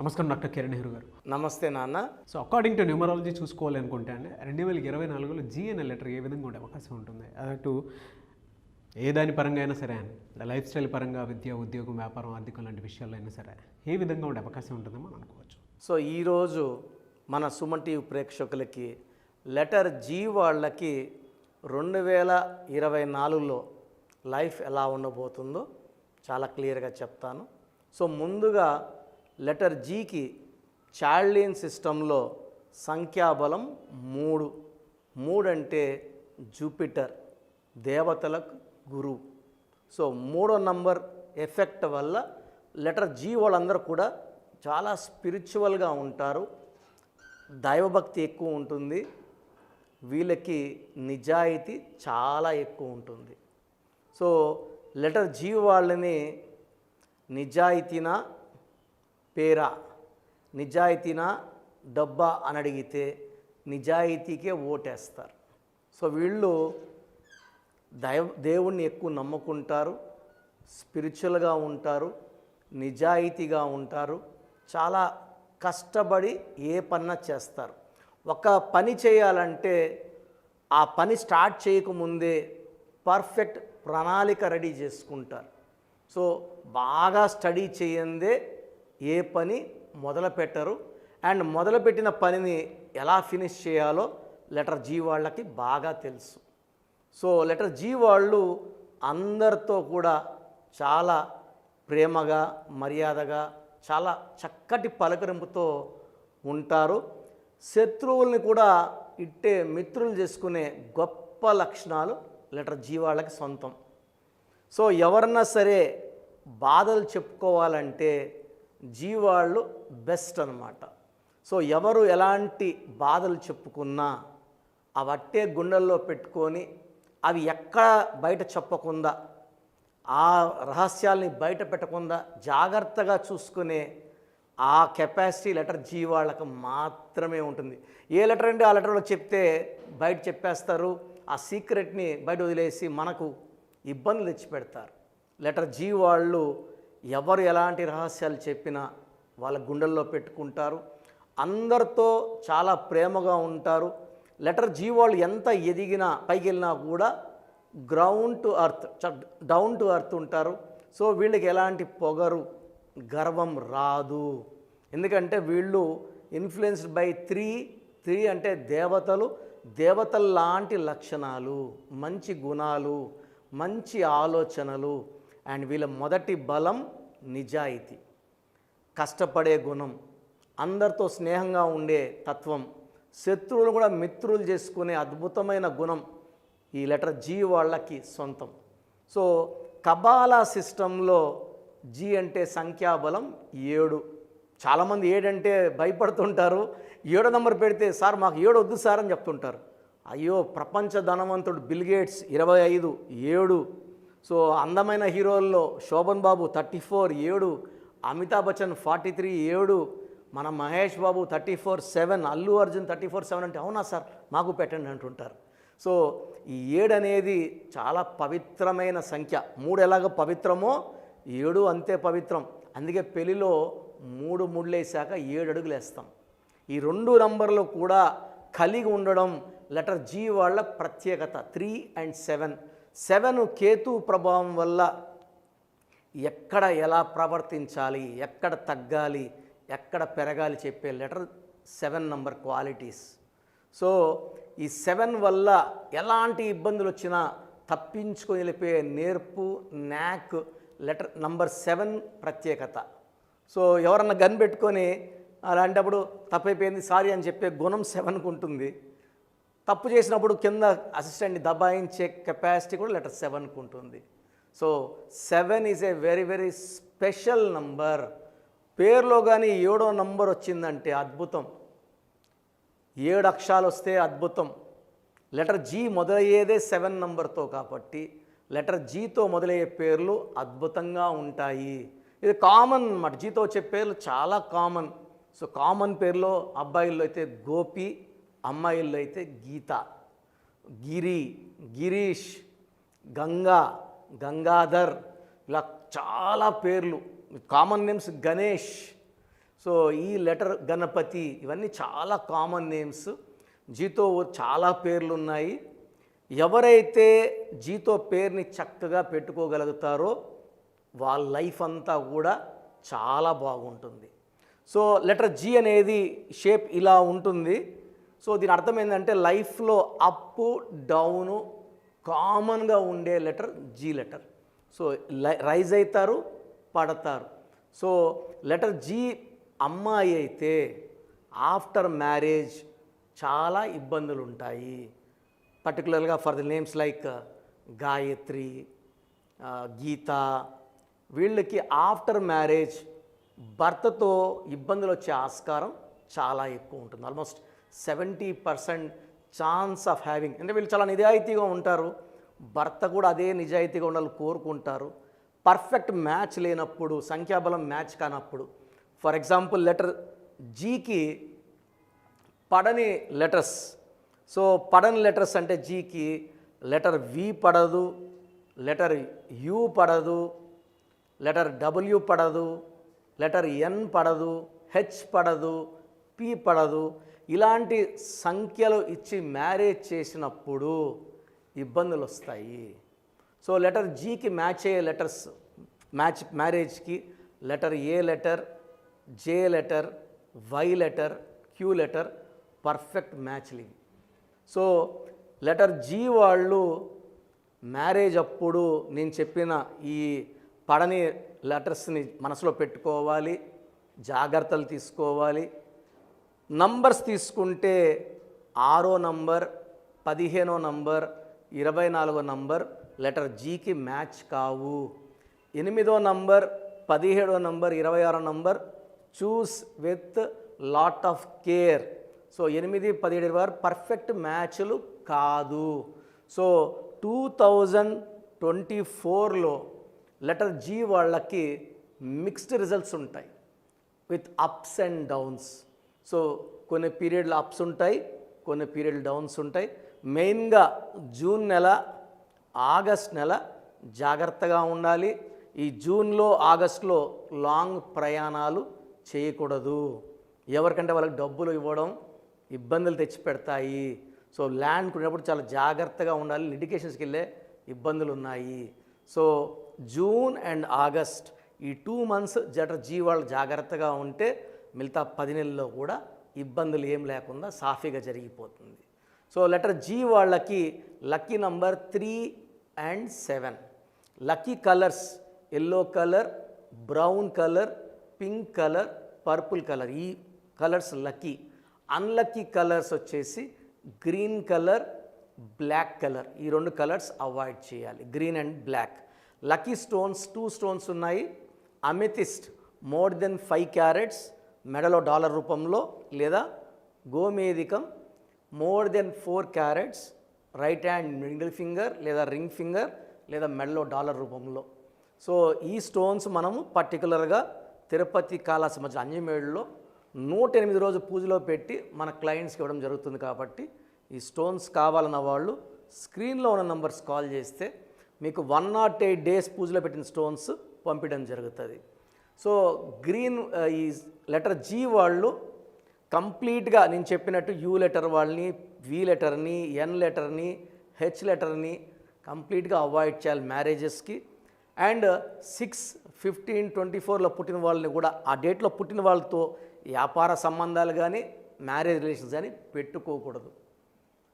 నమస్కారం డాక్టర్ కిరణ్ నెహ్రూ గారు. నమస్తే నాన్న. సో అకార్డింగ్ టు న్యూమరాలజీ చూసుకోవాలి అనుకుంటే అండి 2024లో జీ అనే లెటర్ ఏ విధంగా ఉండే అవకాశం ఉంటుంది? అటు ఏ దాని పరంగా అయినా సరే అండి, లైఫ్ స్టైల్ పరంగా, విద్య, ఉద్యోగం, వ్యాపారం, ఆర్థికం లాంటి విషయాల్లో అయినా సరే ఏ విధంగా ఉండే అవకాశం ఉంటుందో మనం అనుకోవచ్చు. సో ఈరోజు మన సుమన్ టీవీ ప్రేక్షకులకి లెటర్ జీ వాళ్ళకి 2024లో లైఫ్ ఎలా ఉండబోతుందో చాలా క్లియర్గా చెప్తాను. సో ముందుగా లెటర్ జీకి చార్లియన్ సిస్టంలో సంఖ్యాబలం 3 అంటే జూపిటర్, దేవతలకు గురువు. సో 3వ నంబర్ ఎఫెక్ట్ వల్ల లెటర్ జీ వాళ్ళందరూ కూడా చాలా స్పిరిచువల్గా ఉంటారు, దైవభక్తి ఎక్కువ ఉంటుంది, వీళ్ళకి నిజాయితీ చాలా ఎక్కువ ఉంటుంది. సో లెటర్ జీ వాళ్ళని నిజాయితీనా పేరా, నిజాయితీనా డబ్బా అని అడిగితే నిజాయితీకే ఓటేస్తారు. సో వీళ్ళు దేవుణ్ణి ఎక్కువ నమ్ముకుంటారు, స్పిరిచువల్గా ఉంటారు, నిజాయితీగా ఉంటారు, చాలా కష్టపడి ఏ పన్నా చేస్తారు. ఒక పని చేయాలంటే ఆ పని స్టార్ట్ చేయకముందే పర్ఫెక్ట్ ప్రణాళిక రెడీ చేసుకుంటారు. సో బాగా స్టడీ చేయందే ఏ పని మొదలు పెట్టరు. అండ్ మొదలుపెట్టిన పనిని ఎలా ఫినిష్ చేయాలో లెటర్ జీ వాళ్ళకి బాగా తెలుసు. సో లెటర్ జీ వాళ్ళు అందరితో కూడా చాలా ప్రేమగా, మర్యాదగా, చాలా చక్కటి పలకరింపుతో ఉంటారు. శత్రువుల్ని కూడా ఇట్టే మిత్రులు చేసుకునే గొప్ప లక్షణాలు లెటర్ జీ వాళ్ళకి సొంతం. సో ఎవరన్నా సరే బాధలు చెప్పుకోవాలంటే జీ వాళ్ళు బెస్ట్ అన్నమాట. సో ఎవరు ఎలాంటి బాధలు చెప్పుకున్నా అవట్టే గుండెల్లో పెట్టుకొని అవి ఎక్కడ బయట చెప్పకుండా, ఆ రహస్యాల్ని బయట పెట్టకుండా జాగ్రత్తగా చూసుకునే ఆ కెపాసిటీ లెటర్ జీ వాళ్ళకి మాత్రమే ఉంటుంది. ఏ లెటర్ అంటే ఆ లెటర్లో చెప్తే బయట చెప్పేస్తారు, ఆ సీక్రెట్ని బయట వదిలేసి మనకు ఇబ్బందులు తెచ్చిపెడతారు. లెటర్ జీ వాళ్ళు ఎవరు ఎలాంటి రహస్యాలు చెప్పినా వాళ్ళ గుండెల్లో పెట్టుకుంటారు, అందరితో చాలా ప్రేమగా ఉంటారు. లెటర్ జీ వాళ్ళు ఎంత ఎదిగినా పైకి వెళ్ళినా కూడా ground to earth, down to earth ఉంటారు. సో వీళ్ళకి ఎలాంటి పొగరు, గర్వం రాదు. ఎందుకంటే వీళ్ళు ఇన్ఫ్లుయెన్స్డ్ బై త్రీ అంటే దేవతలు, దేవతల లాంటి లక్షణాలు, మంచి గుణాలు, మంచి ఆలోచనలు. అండ్ వీళ్ళ మొదటి బలం నిజాయితీ, కష్టపడే గుణం, అందరితో స్నేహంగా ఉండే తత్వం, శత్రువులు కూడా మిత్రులు చేసుకునే అద్భుతమైన గుణం ఈ లెటర్ జీ వాళ్ళకి సొంతం. సో కబాలా సిస్టంలో జీ అంటే సంఖ్యాబలం 7. చాలామంది 7 అంటే భయపడుతుంటారు. 7వ నంబర్ పెడితే సార్ మాకు 7 వద్దు సార్ అని చెప్తుంటారు. అయ్యో, ప్రపంచ ధనవంతుడు బిల్ గేట్స్ 25 7. సో అందమైన హీరోల్లో శోభన్ బాబు 34 7, అమితాబ్ బచ్చన్ 43 7, మన మహేష్ బాబు 34 7, అల్లు అర్జున్ 34 7 అంటే అవునా సార్ మాకు పెట్టండి అంటుంటారు. సో ఈ 7 అనేది చాలా పవిత్రమైన సంఖ్య. 3 ఎలాగ పవిత్రమో 7 అంతే పవిత్రం. అందుకే పెళ్లిలో 3 ముళ్ళేసాక 7 అడుగులు వేస్తాం. ఈ 2 నంబర్లు కూడా కలిగి ఉండడం లెటర్ జీ వాళ్ళ ప్రత్యేకత. 3 and 7 కేతు ప్రభావం వల్ల ఎక్కడ ఎలా ప్రవర్తించాలి, ఎక్కడ తగ్గాలి, ఎక్కడ పెరగాలి చెప్పే లెటర్ 7 నంబర్ క్వాలిటీస్. సో ఈ 7 వల్ల ఎలాంటి ఇబ్బందులు వచ్చినా తప్పించుకొని వెళ్ళిపోయే నేర్పు, న్యాక్ లెటర్ నంబర్ 7 ప్రత్యేకత. సో ఎవరన్నా గన్ పెట్టుకొని అలాంటప్పుడు తప్పైపోయింది సారీ అని చెప్పే గుణం 7కు ఉంటుంది. తప్పు చేసినప్పుడు కింద అసిస్టెంట్ని దబాయించే కెపాసిటీ కూడా లెటర్ 7కు ఉంటుంది. So 7 is a very very special number. పేరులో కానీ 7వ నంబర్ వచ్చిందంటే అద్భుతం. 7 అక్షరాలు వస్తే అద్భుతం. లెటర్ జీ మొదలయ్యేదే 7 నంబర్తో కాబట్టి లెటర్ జీతో మొదలయ్యే పేర్లు అద్భుతంగా ఉంటాయి. ఇది కామన్ అన్నమాట. జీతో వచ్చే పేర్లు చాలా కామన్. సో కామన్ పేర్లో అబ్బాయిల్లో అయితే గోపి, అమ్మాయిల్లో అయితే గీత, గిరి, గిరీష్, గంగా, గంగాధర్, ఇలా చాలా పేర్లు. కామన్ నేమ్స్ గణేష్, సో ఈ లెటర్ గణపతి ఇవన్నీ చాలా కామన్ నేమ్స్. జీతో చాలా పేర్లు ఉన్నాయి. ఎవరైతే జీతో పేరుని చక్కగా పెట్టుకోగలుగుతారో వాళ్ళ లైఫ్ అంతా కూడా చాలా బాగుంటుంది. సో లెటర్ జీ అనేది షేప్ ఇలా ఉంటుంది. సో దీని అర్థం ఏంటంటే లైఫ్లో అప్ డౌను కామన్గా ఉండే letter G letter. So rise అవుతారు, పడతారు. సో లెటర్ జీ అమ్మాయి అయితే ఆఫ్టర్ మ్యారేజ్ చాలా ఇబ్బందులు ఉంటాయి. పర్టికులర్గా for the names like Gayatri, Geeta, వీళ్ళకి ఆఫ్టర్ మ్యారేజ్ భర్తతో ఇబ్బందులు వచ్చే ఆస్కారం చాలా ఎక్కువ ఉంటుంది. Almost 70% chance of having. అంటే వీళ్ళు చాలా నిజాయితీగా ఉంటారు, భర్త కూడా అదే నిజాయితీగా ఉండాలని కోరుకుంటారు. పర్ఫెక్ట్ మ్యాచ్ లేనప్పుడు, సంఖ్యాబలం మ్యాచ్ కానప్పుడు, ఫర్ ఎగ్జాంపుల్ లెటర్ జీకి పడని లెటర్స్. సో పడని లెటర్స్ అంటే జీకి లెటర్ వి పడదు, లెటర్ యు పడదు, లెటర్ డబ్ల్యూ పడదు, లెటర్ ఎన్ పడదు, హెచ్ పడదు, పి పడదు. ఇలాంటి సంఖ్యలు ఇచ్చి మ్యారేజ్ చేసినప్పుడు ఇబ్బందులు వస్తాయి. సో లెటర్ జీకి మ్యాచ్ అయ్యే లెటర్స్ మ్యారేజ్కి letter A letter, J letter, Y letter, Q letter perfect మ్యాచ్లు ఇవి. సో లెటర్ జీ వాళ్ళు మ్యారేజ్ అప్పుడు నేను చెప్పిన ఈ పడని లెటర్స్ని మనసులో పెట్టుకోవాలి, జాగ్రత్తలు తీసుకోవాలి. నంబర్స్ తీసుకుంటే 6వ నంబర్, 15వ నంబర్, 24వ నంబర్ లెటర్ జీకి మ్యాచ్ కావు. 8వ నంబర్, 17వ నంబర్, 26వ number choose with lot of care. So 8, 17 వారు పర్ఫెక్ట్ మ్యాచ్లు కాదు. సో 2024లో లెటర్ జీ వాళ్ళకి మిక్స్డ్ రిజల్ట్స్ ఉంటాయి with ups and downs. So కొన్ని పీరియడ్లు అప్స్ ఉంటాయి, కొన్ని పీరియడ్లు డౌన్స్ ఉంటాయి. మెయిన్గా జూన్ నెల, ఆగస్ట్ నెల జాగ్రత్తగా ఉండాలి. ఈ జూన్లో, ఆగస్టులో లాంగ్ ప్రయాణాలు చేయకూడదు. ఎవరికంటే వాళ్ళకి డబ్బులు ఇవ్వడం ఇబ్బందులు తెచ్చిపెడతాయి. సో ల్యాండ్ కొనేటప్పుడు చాలా జాగ్రత్తగా ఉండాలి, లిటిగేషన్స్కి వెళ్ళే ఇబ్బందులు ఉన్నాయి. సో జూన్ అండ్ ఆగస్ట్ ఈ 2 months లెటర్ జీ వాళ్ళు జాగ్రత్తగా ఉంటే మిగతా 10 నెలల్లో కూడా ఇబ్బందులు ఏం లేకుండా సాఫీగా జరిగిపోతుంది. సో లెటర్ జీ వాళ్ళకి lucky number 3 and 7. Lucky colours yellow colour, brown colour, pink colour, purple colour. ఈ కలర్స్ లక్కీ. అన్లక్కీ కలర్స్ వచ్చేసి గ్రీన్ కలర్, బ్లాక్ కలర్. ఈ 2 కలర్స్ అవాయిడ్ చేయాలి, green and black. Lucky stones 2 stones ఉన్నాయి. Amethyst more than 5 carats మెడలో dollar రూపంలో, లేదా గోమేధికం more than 4 carats right hand middle finger లేదా రింగ్ ఫింగర్ లేదా మెడలో డాలర్ రూపంలో. సో ఈ స్టోన్స్ మనము పర్టికులర్గా తిరుపతి కాళహస్తి మధ్య అంజమేడులో 108 రోజు పూజలో పెట్టి మన క్లయింట్స్కి ఇవ్వడం జరుగుతుంది. కాబట్టి ఈ స్టోన్స్ కావాలన్న వాళ్ళు స్క్రీన్లో ఉన్న నంబర్స్ కాల్ చేస్తే మీకు 108 days పూజలో పెట్టిన స్టోన్స్ పంపించడం జరుగుతుంది. సో గ్రీన్ ఈ లెటర్ జీ వాళ్ళు కంప్లీట్గా నేను చెప్పినట్టు యూ లెటర్ వాళ్ళని, వి లెటర్ని, ఎన్ లెటర్ని, హెచ్ లెటర్ని కంప్లీట్గా అవాయిడ్ చేయాలి మ్యారేజెస్కి. అండ్ 6, 15, 24లో పుట్టిన వాళ్ళని కూడా ఆ డేట్లో పుట్టిన వాళ్ళతో వ్యాపార సంబంధాలు కానీ మ్యారేజ్ రిలేషన్స్ కానీ పెట్టుకోకూడదు.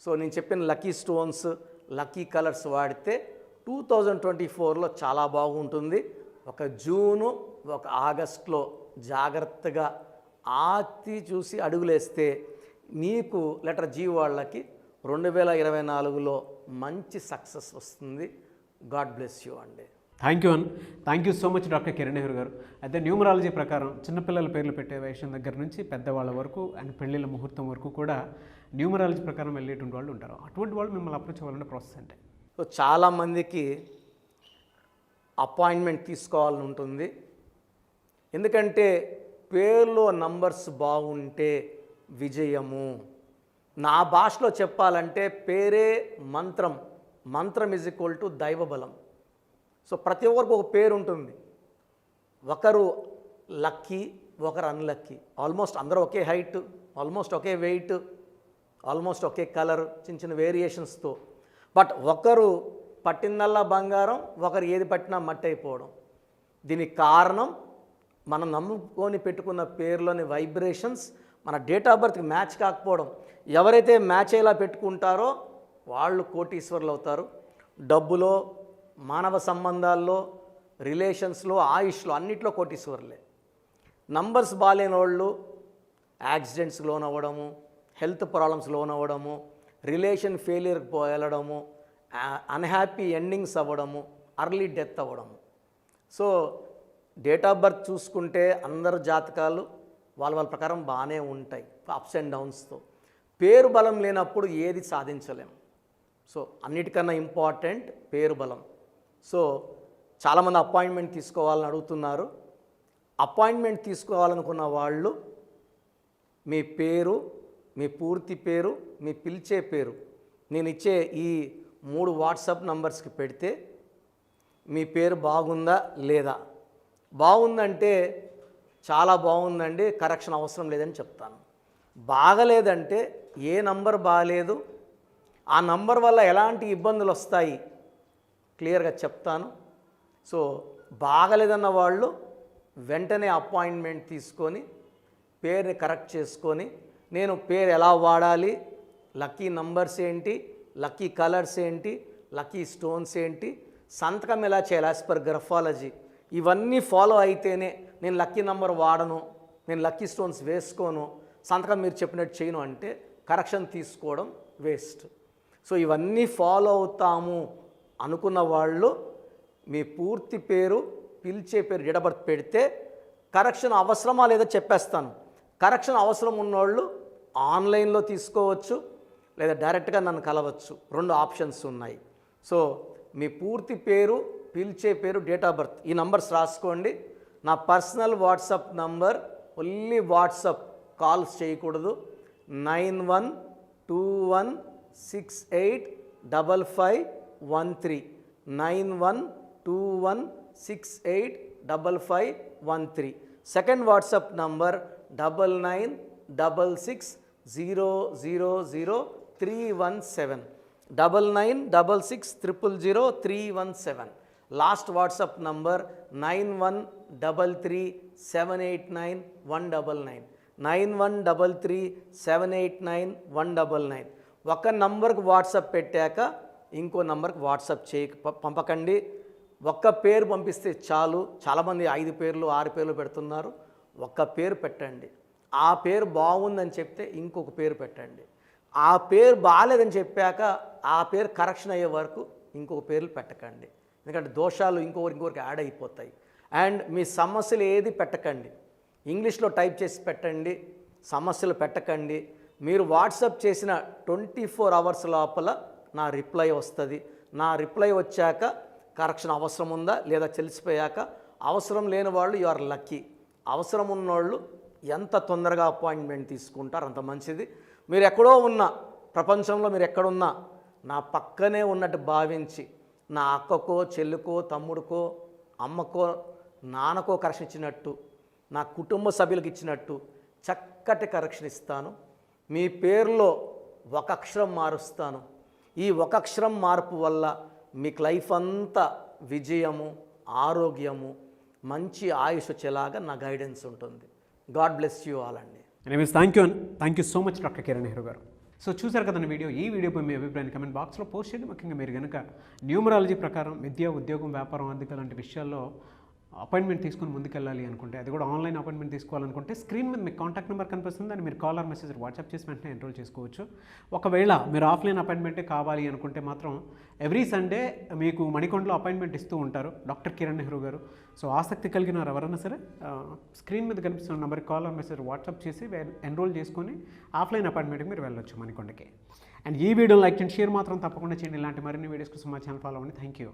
సో నేను చెప్పిన లక్కీ స్టోన్స్, లక్కీ కలర్స్ వాడితే 2024లో చాలా బాగుంటుంది. ఒక జూను, ఒక ఆగస్టులో జాగ్రత్తగా ఆతి చూసి అడుగులేస్తే నీకు లెటర్ జీ వాళ్ళకి 2024లో మంచి సక్సెస్ వస్తుంది. గాడ్ బ్లెస్ యూ అండి. Thank you thank you so much doctor Kiran Nehru గారు. అయితే న్యూమరాలజీ ప్రకారం చిన్నపిల్లల పేర్లు పెట్టే విషయం దగ్గర నుంచి పెద్దవాళ్ళ వరకు అండ్ పెళ్ళిళ్ళ ముహూర్తం వరకు కూడా న్యూమరాలజీ ప్రకారం వెళ్ళేటువంటి వాళ్ళు ఉంటారు. అటువంటి వాళ్ళు మిమ్మల్ని అప్రోచ్ అవ్వాలంటే ప్రాసెస్ అంటే సో చాలామందికి అపాయింట్మెంట్ తీసుకోవాలని ఉంటుంది. ఎందుకంటే పేర్లో నంబర్స్ బాగుంటే విజయము. నా భాషలో చెప్పాలంటే పేరే మంత్రం, మంత్రం ఈజ్ ఈక్వల్ టు దైవబలం. సో ప్రతి ఒక్కరికి ఒక పేరు ఉంటుంది. ఒకరు లక్కీ, ఒకరు అన్లక్కీ. ఆల్మోస్ట్ అందరూ ఒకే హైట్, ఆల్మోస్ట్ ఒకే వెయిట్, ఆల్మోస్ట్ ఒకే కలర్, చిన్న చిన్న వేరియేషన్స్తో. బట్ ఒకరు పట్టిందల్లా బంగారం, ఒకరు ఏది పట్టినా మట్టి అయిపోవడం. దీనికి కారణం మనం నమ్ముకొని పెట్టుకున్న పేరులోని వైబ్రేషన్స్ మన డేట్ ఆఫ్ బర్త్కి మ్యాచ్ కాకపోవడం. ఎవరైతే మ్యాచ్ అయ్యేలా పెట్టుకుంటారో వాళ్ళు కోటీశ్వరులు అవుతారు. డబ్బులో, మానవ సంబంధాల్లో, రిలేషన్స్లో, ఆయుష్లో అన్నిట్లో కోటీశ్వరులే. నంబర్స్ బాగాలేని వాళ్ళు యాక్సిడెంట్స్ లోన్ అవ్వడము, హెల్త్ ప్రాబ్లమ్స్ లోన్ అవ్వడము, రిలేషన్ ఫెయిలియర్కి వెళ్ళడము, అన్హ్యాపీ ఎండింగ్స్ అవ్వడము, అర్లీ డెత్ అవ్వడము. సో డేట్ ఆఫ్ బర్త్ చూసుకుంటే అందరు జాతకాలు వాళ్ళ ప్రకారం బాగానే ఉంటాయి, అప్స్ అండ్ డౌన్స్తో. పేరు బలం లేనప్పుడు ఏది సాధించలేం. సో అన్నిటికన్నా ఇంపార్టెంట్ పేరు బలం. సో చాలామంది అపాయింట్మెంట్ తీసుకోవాలని అడుగుతున్నారు. అపాయింట్మెంట్ తీసుకోవాలనుకున్న వాళ్ళు మీ పేరు, మీ పూర్తి పేరు, మీ పిలిచే పేరు నేను ఇచ్చే ఈ 3 వాట్సాప్ నంబర్స్కి పెడితే మీ పేరు బాగుందా లేదా, బాగుందంటే చాలా బాగుందండి, కరెక్షన్ అవసరం లేదని చెప్తాను. బాగలేదంటే ఏ నంబర్ బాగలేదు, ఆ నంబర్ వల్ల ఎలాంటి ఇబ్బందులు వస్తాయి క్లియర్గా చెప్తాను. సో బాగలేదన్న వాళ్ళు వెంటనే అపాయింట్మెంట్ తీసుకొని పేరుని కరెక్ట్ చేసుకొని, నేను పేరు ఎలా వాడాలి, లక్కీ నంబర్స్ ఏంటి, లక్కీ కలర్స్ ఏంటి, లక్కీ స్టోన్స్ ఏంటి, సంతకం ఎలా చేయాలి యాజ్ పర్ గ్రఫాలజీ, ఇవన్నీ ఫాలో అయితేనే నేను లక్కీ నంబర్ వాడను, నేను లక్కీ స్టోన్స్ వేసుకోను, సంతకం మీరు చెప్పినట్టు చేయను అంటే కరెక్షన్ తీసుకోవడం వేస్ట్. సో ఇవన్నీ ఫాలో అవుతాము అనుకున్న వాళ్ళు మీ పూర్తి పేరు, పిలిచే పేరు, డేట్ ఆఫ్ బర్త్ పెడితే కరెక్షన్ అవసరమా లేదా చెప్పేస్తాను. కరెక్షన్ అవసరం ఉన్నోళ్ళు ఆన్లైన్లో తీసుకోవచ్చు, లేదా డైరెక్ట్గా నన్ను కలవచ్చు. 2 ఆప్షన్స్ ఉన్నాయి. సో మీ పూర్తి పేరు, పిలిచే పేరు, డేట్ ఆఫ్ బర్త్, ఈ నంబర్స్ రాసుకోండి. నా personal WhatsApp number, only WhatsApp, calls చేయకూడదు. 9121685513 9121685513. Second WhatsApp number 9966000317 9966000317. Last WhatsApp number 9133789199 9133789199. ఒక నంబర్కి వాట్సాప్ పెట్టాక ఇంకో నంబర్కి వాట్సాప్ పంపకండి. ఒక్క పేరు పంపిస్తే చాలు. చాలామంది 5 పేర్లు 6 పేర్లు పెడుతున్నారు. ఒక్క పేరు పెట్టండి. ఆ పేరు బాగుందని చెప్తే ఇంకొక పేరు పెట్టండి. ఆ పేరు బాగాలేదని చెప్పాక ఆ పేరు కరెక్షన్ అయ్యే వరకు ఇంకొక పేర్లు పెట్టకండి. ఎందుకంటే దోషాలు ఇంకొకరికి యాడ్ అయిపోతాయి. అండ్ మీ సమస్యలు ఏది పెట్టకండి, ఇంగ్లీష్లో టైప్ చేసి పెట్టండి, సమస్యలు పెట్టకండి. మీరు వాట్సాప్ చేసిన 24 అవర్స్ లోపల నా రిప్లై వస్తుంది. నా రిప్లై వచ్చాక కరెక్షన్ అవసరం ఉందా లేదా తెలిసిపోయాక, అవసరం లేని వాళ్ళు యు ఆర్ లక్కీ. అవసరం ఉన్నోళ్ళు ఎంత తొందరగా అపాయింట్మెంట్ తీసుకుంటారు అంత మంచిది. మీరు ఎక్కడో ఉన్న ప్రపంచంలో, మీరు ఎక్కడున్నా నా పక్కనే ఉన్నట్టు భావించి నా అక్కకో, చెల్లికో, తమ్ముడికో, అమ్మకో, నాన్నకో కరెక్షన్ ఇచ్చినట్టు, నా కుటుంబ సభ్యులకు ఇచ్చినట్టు చక్కటి కరెక్షన్ ఇస్తాను. మీ పేరులో ఒక అక్షరం మారుస్తాను. ఈ ఒక అక్షరం మార్పు వల్ల మీకు లైఫ్ అంతా విజయము, ఆరోగ్యము, మంచి ఆయుష్ వచ్చేలాగా నా గైడెన్స్ ఉంటుంది. గాడ్ బ్లెస్ యూ ఆల్ అండి. Anyways thank you so much doctor Kiran Nehru గారు. సో చూసారు కదండి వీడియో. ఈ వీడియోపై మీ అభిప్రాయాన్ని కమెంట్ బాక్స్లో పోస్ట్ చేయండి. ముఖ్యంగా మీరు కనుక న్యూమరాలజీ ప్రకారం విద్య, ఉద్యోగం, వ్యాపారం, ఆర్థిక లాంటి విషయాల్లో అపాయింట్మెంట్ తీసుకుని ముందుకెళ్ళాలి అనుకుంటే, అది కూడా ఆన్లైన్ అపాయింట్మెంట్ తీసుకోవాలనుకుంటే స్క్రీన్ మీద మీకు కాంటాక్ట్ నెంబర్ కనిపిస్తుంది. దాన్ని మీరు కాల్ ఆర్ మెసేజ్ వాట్సాప్ చేసి వెంటనే ఎన్రోల్ చేసుకోవచ్చు. ఒకవేళ మీరు ఆఫ్లైన్ అపాయింట్మెంటే కావాలి అనుకుంటే మాత్రం ఎవ్రీ సండే మీకు మణికొండలో అపాయింట్మెంట్ ఇస్తూ ఉంటారు డాక్టర్ కిరణ్ నెహ్రూ గారు. సో ఆసక్తి కలిగిన వారు ఎవరైనా సరే స్క్రీన్ మీద కనిపిస్తున్న నెంబర్కి కాల్ ఆర్ మెసేజ్ వాట్సాప్ చేసి ఎన్రోల్ చేసుకొని ఆఫ్లైన్ అపాయింట్మెంట్కి మీరు వెళ్ళొచ్చు మణికొండకి. అండ్ ఈ వీడియో లైక్ అండ్ షేర్ మాత్రం తప్పకుండా చేయండి. ఇలాంటి మరిన్ని వీడియోస్ కోసం మా ఛానల్ ఫాలో అవ్వండి. Thank you.